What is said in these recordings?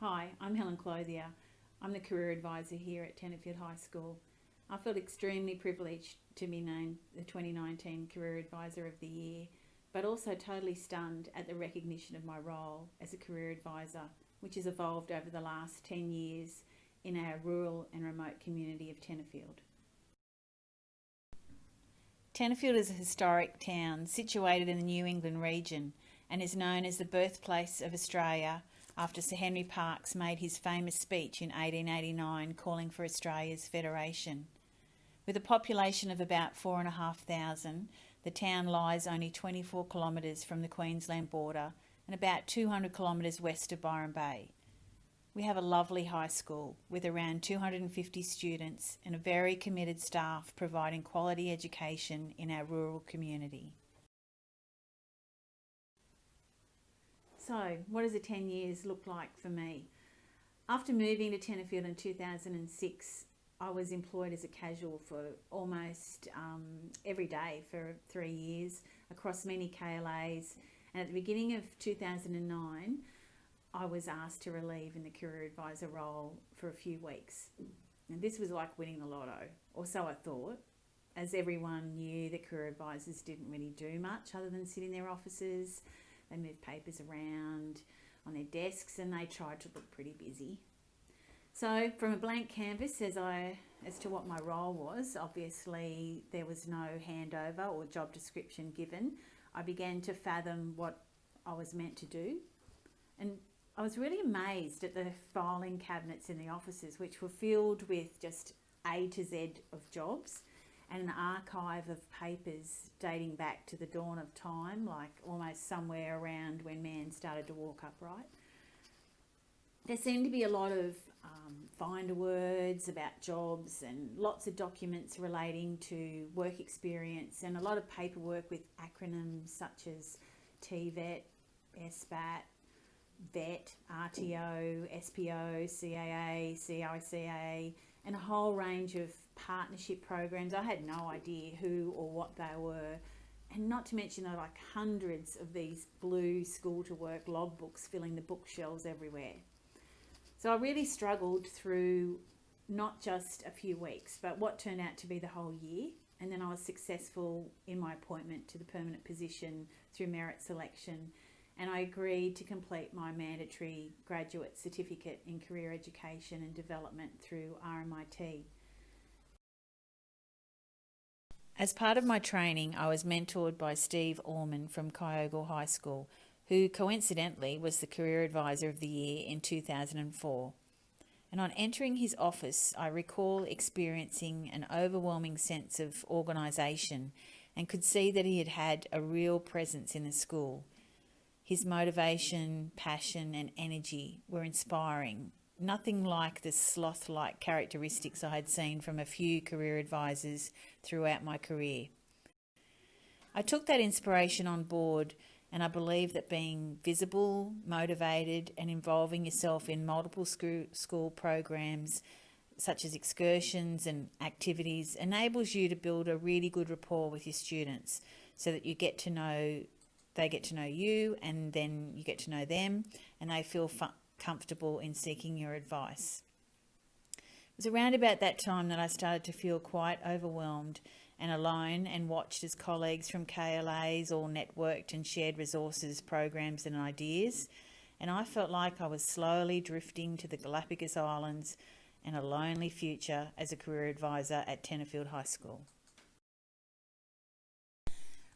Hi, I'm Helen Clothier. I'm the Career Advisor here at Tenterfield High School. I feel extremely privileged to be named the 2019 Career Advisor of the Year, but also totally stunned at the recognition of my role as a Career Advisor, which has evolved over the last 10 years in our rural and remote community of Tenterfield. Tenterfield is a historic town situated in the New England region and is known as the birthplace of Australia after Sir Henry Parkes made his famous speech in 1889 calling for Australia's federation. With a population of about 4,500, the town lies only 24 kilometres from the Queensland border and about 200 kilometres west of Byron Bay. We have a lovely high school with around 250 students and a very committed staff providing quality education in our rural community. So, what does the 10 years look like for me? After moving to Tenterfield in 2006, I was employed as a casual for almost every day for 3 years across many KLAs. And at the beginning of 2009, I was asked to relieve in the Career Advisor role for a few weeks. And this was like winning the lotto, or so I thought, as everyone knew that Career Advisors didn't really do much other than sit in their offices. They moved papers around on their desks and they tried to look pretty busy. So from a blank canvas as to what my role was, obviously there was no handover or job description given. I began to fathom what I was meant to do. And I was really amazed at the filing cabinets in the offices, which were filled with just A to Z of jobs and an archive of papers dating back to the dawn of time, like almost somewhere around when man started to walk upright. There seemed to be a lot of finder words about jobs and lots of documents relating to work experience and a lot of paperwork with acronyms such as TVET, SBAT, VET, RTO, SPO, CAA, CICA, and a whole range of partnership programs. I had no idea who or what they were, and not to mention there are like hundreds of these blue school to work logbooks filling the bookshelves everywhere. So I really struggled through not just a few weeks, but what turned out to be the whole year. And then I was successful in my appointment to the permanent position through merit selection. And I agreed to complete my mandatory graduate certificate in career education and development through RMIT. As part of my training, I was mentored by Steve Orman from Kyogle High School, who coincidentally was the Career Advisor of the Year in 2004. And on entering his office, I recall experiencing an overwhelming sense of organisation and could see that he had had a real presence in the school. His motivation, passion and energy were inspiring, nothing like the sloth-like characteristics I had seen from a few career advisors throughout my career. I took that inspiration on board, and I believe that being visible, motivated and involving yourself in multiple school programs such as excursions and activities enables you to build a really good rapport with your students so that they get to know you, and then you get to know them, and they feel comfortable in seeking your advice. It was around about that time that I started to feel quite overwhelmed and alone, and watched as colleagues from KLAs all networked and shared resources, programs and ideas. And I felt like I was slowly drifting to the Galapagos Islands and a lonely future as a career advisor at Tenterfield High School.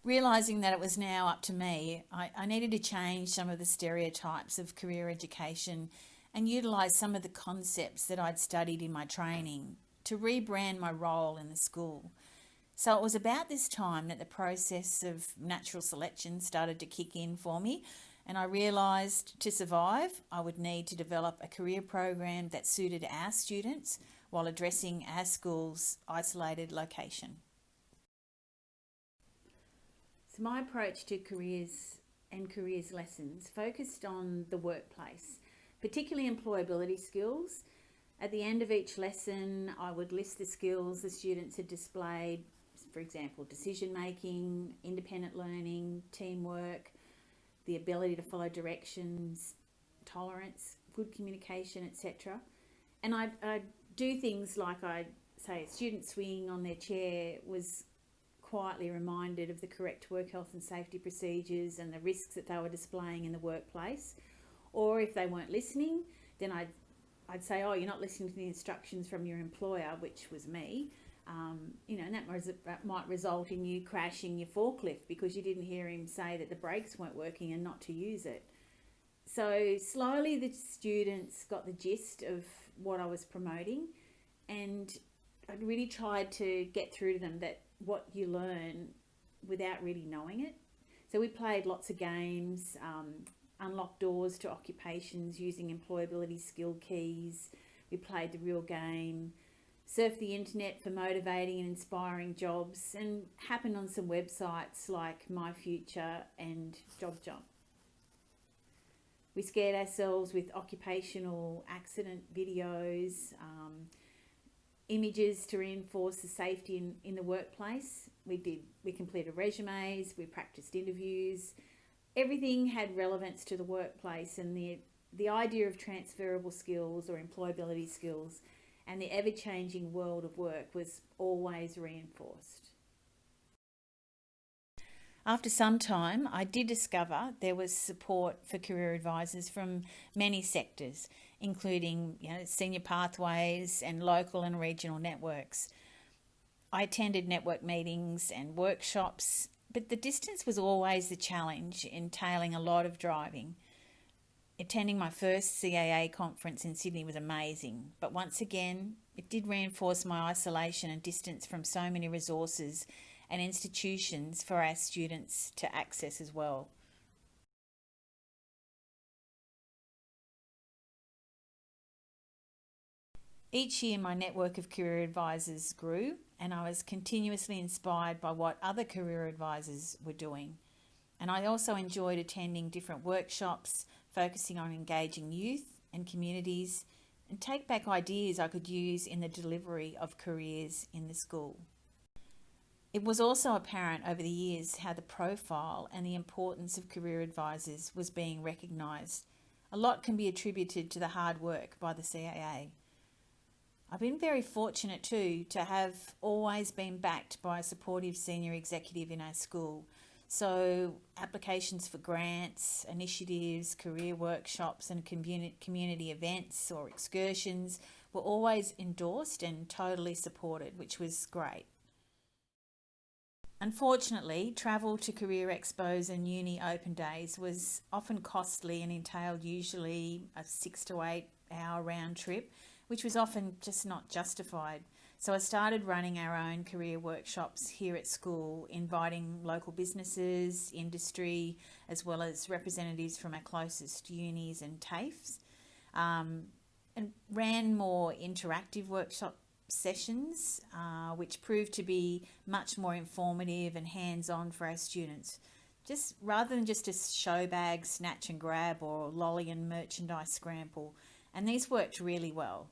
Realising that it was now up to me, I needed to change some of the stereotypes of career education and utilise some of the concepts that I'd studied in my training to rebrand my role in the school. So it was about this time that the process of natural selection started to kick in for me, and I realised to survive I would need to develop a career program that suited our students while addressing our school's isolated location. So my approach to careers and careers lessons focused on the workplace, particularly employability skills. At the end of each lesson, I would list the skills the students had displayed, for example, decision making, independent learning, teamwork, the ability to follow directions, tolerance, good communication, etc. And I'd do things like I'd say a student swinging on their chair was quietly reminded of the correct work health and safety procedures and the risks that they were displaying in the workplace. Or if they weren't listening, then I'd say, oh, you're not listening to the instructions from your employer, which was me. And that might result in you crashing your forklift because you didn't hear him say that the brakes weren't working and not to use it. So slowly the students got the gist of what I was promoting, and I really tried to get through to them that what you learn without really knowing it. So we played lots of games, unlocked doors to occupations using employability skill keys. We played the real game, surfed the internet for motivating and inspiring jobs, and happened on some websites like My Future and Job Jump. We scared ourselves with occupational accident videos, images to reinforce the safety in the workplace. We completed resumes, we practiced interviews. Everything had relevance to the workplace, and the idea of transferable skills or employability skills and the ever-changing world of work was always reinforced. After some time, I did discover there was support for career advisors from many sectors, including senior pathways and local and regional networks. I attended network meetings and workshops, but the distance was always the challenge, entailing a lot of driving. Attending my first CAA conference in Sydney was amazing, but once again, it did reinforce my isolation and distance from so many resources and institutions for our students to access as well. Each year my network of career advisors grew, and I was continuously inspired by what other career advisors were doing. And I also enjoyed attending different workshops, focusing on engaging youth and communities, and take back ideas I could use in the delivery of careers in the school. It was also apparent over the years how the profile and the importance of career advisors was being recognised. A lot can be attributed to the hard work by the CAA. I've been very fortunate too to have always been backed by a supportive senior executive in our school. So applications for grants, initiatives, career workshops and community events or excursions were always endorsed and totally supported, which was great. Unfortunately, travel to career expos and uni open days was often costly and entailed usually a 6 to 8 hour round trip, which was often just not justified. So I started running our own career workshops here at school, inviting local businesses, industry, as well as representatives from our closest unis and TAFEs, and ran more interactive workshop sessions, which proved to be much more informative and hands-on for our students. Just rather than just a show bag, snatch and grab, or lolly and merchandise scramble. And these worked really well.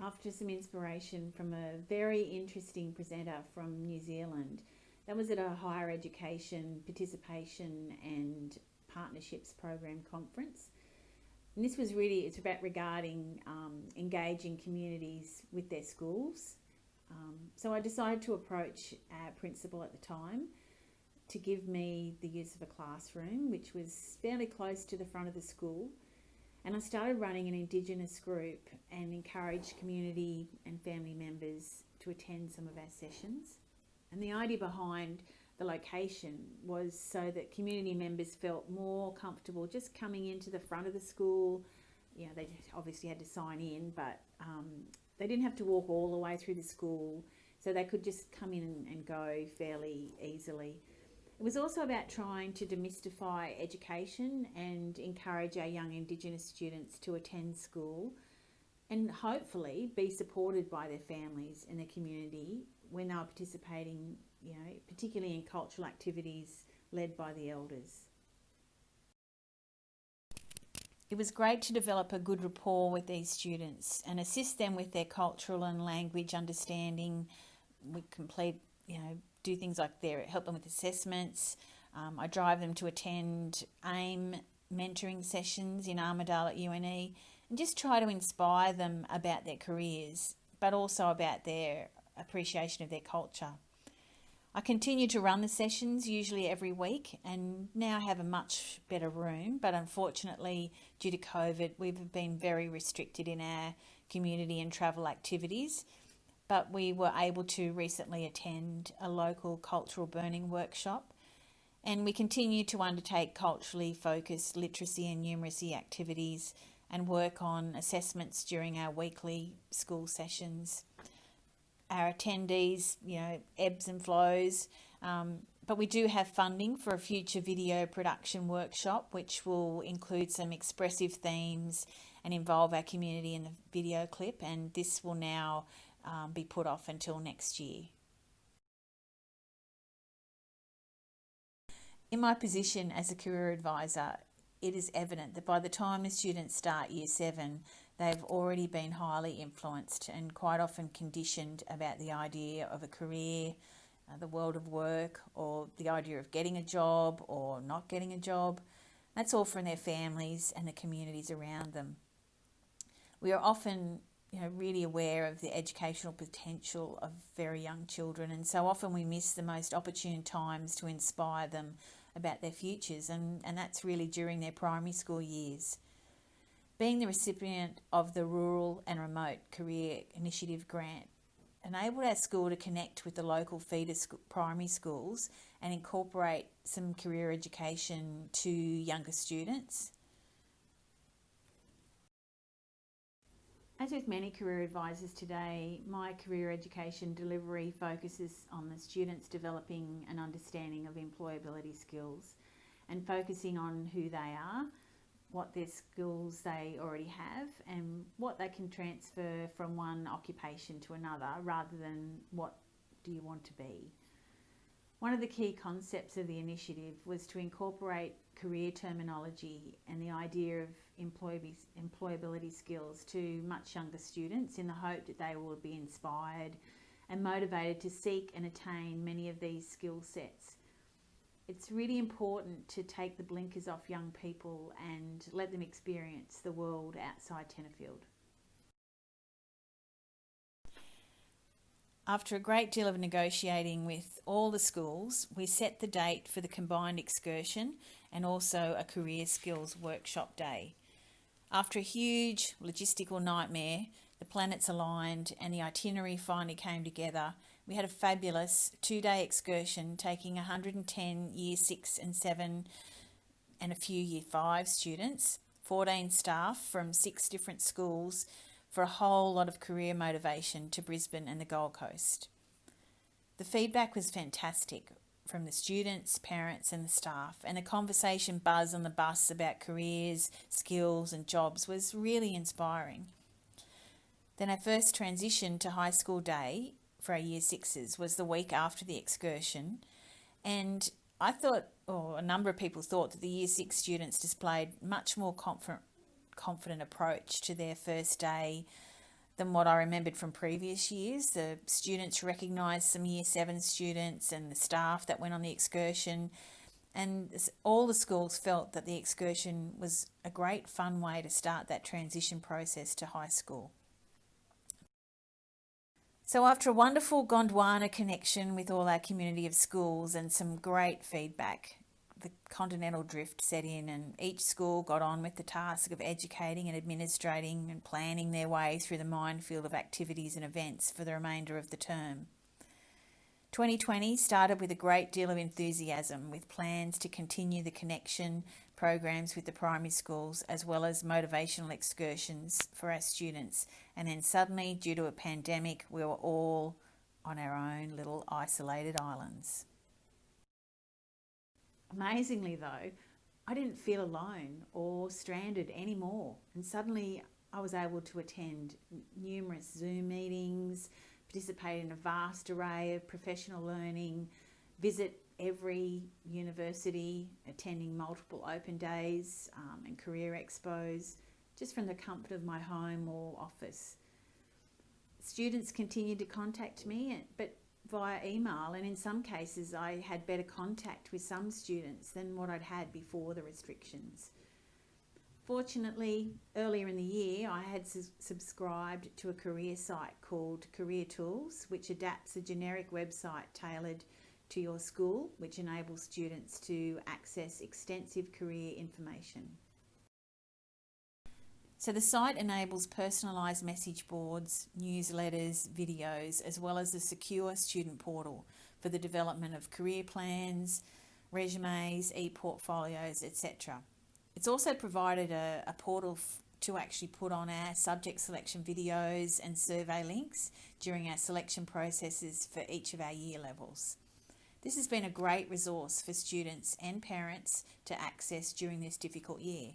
After some inspiration from a very interesting presenter from New Zealand, that was at a higher education participation and partnerships program conference. And this was really, it's about regarding engaging communities with their schools. So I decided to approach our principal at the time to give me the use of a classroom, which was fairly close to the front of the school. And I started running an Indigenous group and encouraged community and family members to attend some of our sessions. And the idea behind the location was so that community members felt more comfortable just coming into the front of the school. They obviously had to sign in, but they didn't have to walk all the way through the school, so they could just come in and go fairly easily. It was also about trying to demystify education and encourage our young Indigenous students to attend school and hopefully be supported by their families and their community when they were participating, particularly in cultural activities led by the elders. It was great to develop a good rapport with these students and assist them with their cultural and language understanding. We do things like help them with assessments, I drive them to attend AIM mentoring sessions in Armidale at UNE and just try to inspire them about their careers, but also about their appreciation of their culture. I continue to run the sessions usually every week and now have a much better room, but unfortunately due to COVID we've been very restricted in our community and travel activities, but we were able to recently attend a local cultural burning workshop, and we continue to undertake culturally focused literacy and numeracy activities and work on assessments during our weekly school sessions. Our attendees, ebbs and flows, but we do have funding for a future video production workshop, which will include some expressive themes and involve our community in the video clip, and this will now be put off until next year. In my position as a career advisor, it is evident that by the time the students start Year 7, they've already been highly influenced and quite often conditioned about the idea of a career, the world of work, or the idea of getting a job or not getting a job. That's all from their families and the communities around them. We are often really aware of the educational potential of very young children, and so often we miss the most opportune times to inspire them about their futures, and that's really during their primary school years. Being the recipient of the Rural and Remote Career Initiative grant enabled our school to connect with the local feeder primary schools and incorporate some career education to younger students. As with many career advisors today, my career education delivery focuses on the students developing an understanding of employability skills and focusing on who they are, what their skills they already have, and what they can transfer from one occupation to another, rather than what do you want to be. One of the key concepts of the initiative was to incorporate career terminology and the idea of employability skills to much younger students in the hope that they will be inspired and motivated to seek and attain many of these skill sets. It's really important to take the blinkers off young people and let them experience the world outside Tenterfield. After a great deal of negotiating with all the schools, we set the date for the combined excursion and also a career skills workshop day. After a huge logistical nightmare, the planets aligned and the itinerary finally came together. We had a fabulous 2-day excursion taking 110 Year 6 and 7 and a few Year 5 students, 14 staff from 6 different schools, for a whole lot of career motivation to Brisbane and the Gold Coast. The feedback was fantastic from the students, parents and the staff, and the conversation buzz on the bus about careers, skills and jobs was really inspiring. Then our first transition to high school day for our Year 6s was the week after the excursion, and I thought, or a number of people thought, that the Year 6 students displayed much more confident approach to their first day than what I remembered from previous years. The students recognised some Year 7 students and the staff that went on the excursion, and all the schools felt that the excursion was a great fun way to start that transition process to high school. So after a wonderful Gondwana connection with all our community of schools and some great feedback, the continental drift set in and each school got on with the task of educating and administrating and planning their way through the minefield of activities and events for the remainder of the term. 2020 started with a great deal of enthusiasm, with plans to continue the connection programs with the primary schools as well as motivational excursions for our students, and then suddenly, due to a pandemic, we were all on our own little isolated islands. Amazingly though, I didn't feel alone or stranded anymore, and suddenly I was able to attend numerous Zoom meetings, participate in a vast array of professional learning, visit every university, attending multiple open days and career expos, just from the comfort of my home or office. Students continued to contact me, but via email, and in some cases I had better contact with some students than what I'd had before the restrictions. Fortunately, earlier in the year I had subscribed to a career site called Career Tools, which adapts a generic website tailored to your school, which enables students to access extensive career information. So the site enables personalised message boards, newsletters, videos, as well as a secure student portal for the development of career plans, resumes, e-portfolios, etc. It's also provided a portal to actually put on our subject selection videos and survey links during our selection processes for each of our year levels. This has been a great resource for students and parents to access during this difficult year.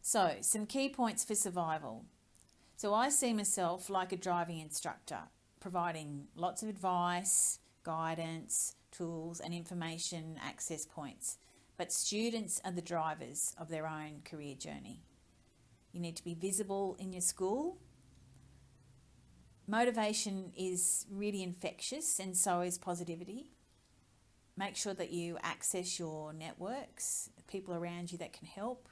So, some key points for survival. So I see myself like a driving instructor, providing lots of advice, guidance, tools and information access points. But students are the drivers of their own career journey. You need to be visible in your school. Motivation is really infectious, and so is positivity. Make sure that you access your networks, people around you that can help.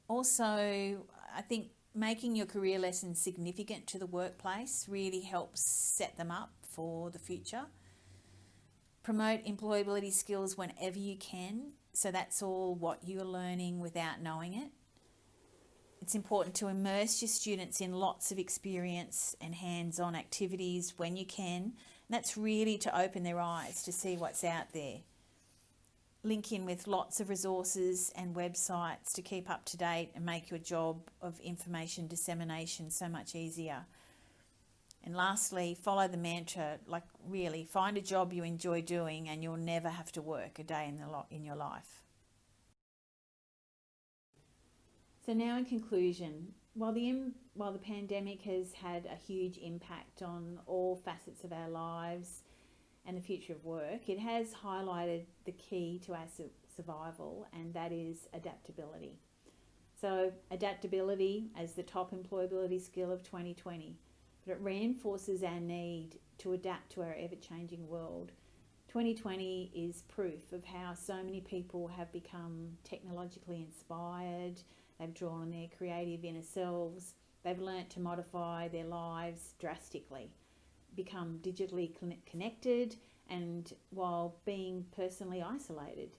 Also, I think making your career lessons significant to the workplace really helps set them up for the future. Promote employability skills whenever you can, so that's all what you're learning without knowing it. It's important to immerse your students in lots of experience and hands-on activities when you can. And that's really to open their eyes to see what's out there. Link in with lots of resources and websites to keep up to date and make your job of information dissemination so much easier. And lastly, follow the mantra, like really find a job you enjoy doing and you'll never have to work a day in your life. So now in conclusion, while the pandemic has had a huge impact on all facets of our lives and the future of work, it has highlighted the key to our survival, and that is adaptability. So adaptability as the top employability skill of 2020, but it reinforces our need to adapt to our ever-changing world. 2020 is proof of how so many people have become technologically inspired, they've drawn on their creative inner selves, they've learnt to modify their lives drastically, become digitally connected, and while being personally isolated.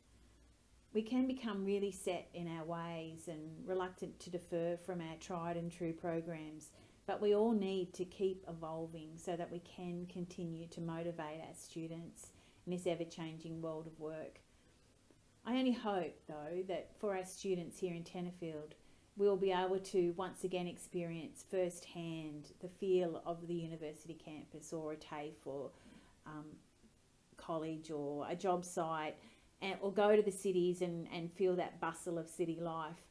We can become really set in our ways and reluctant to defer from our tried and true programs, but we all need to keep evolving so that we can continue to motivate our students in this ever-changing world of work. I only hope, though, that for our students here in Tenterfield, we'll be able to once again experience firsthand the feel of the university campus or a TAFE or college or a job site, or go to the cities and feel that bustle of city life.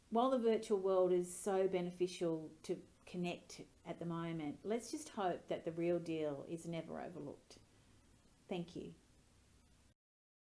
While the virtual world is so beneficial to connect at the moment, let's just hope that the real deal is never overlooked. Thank you.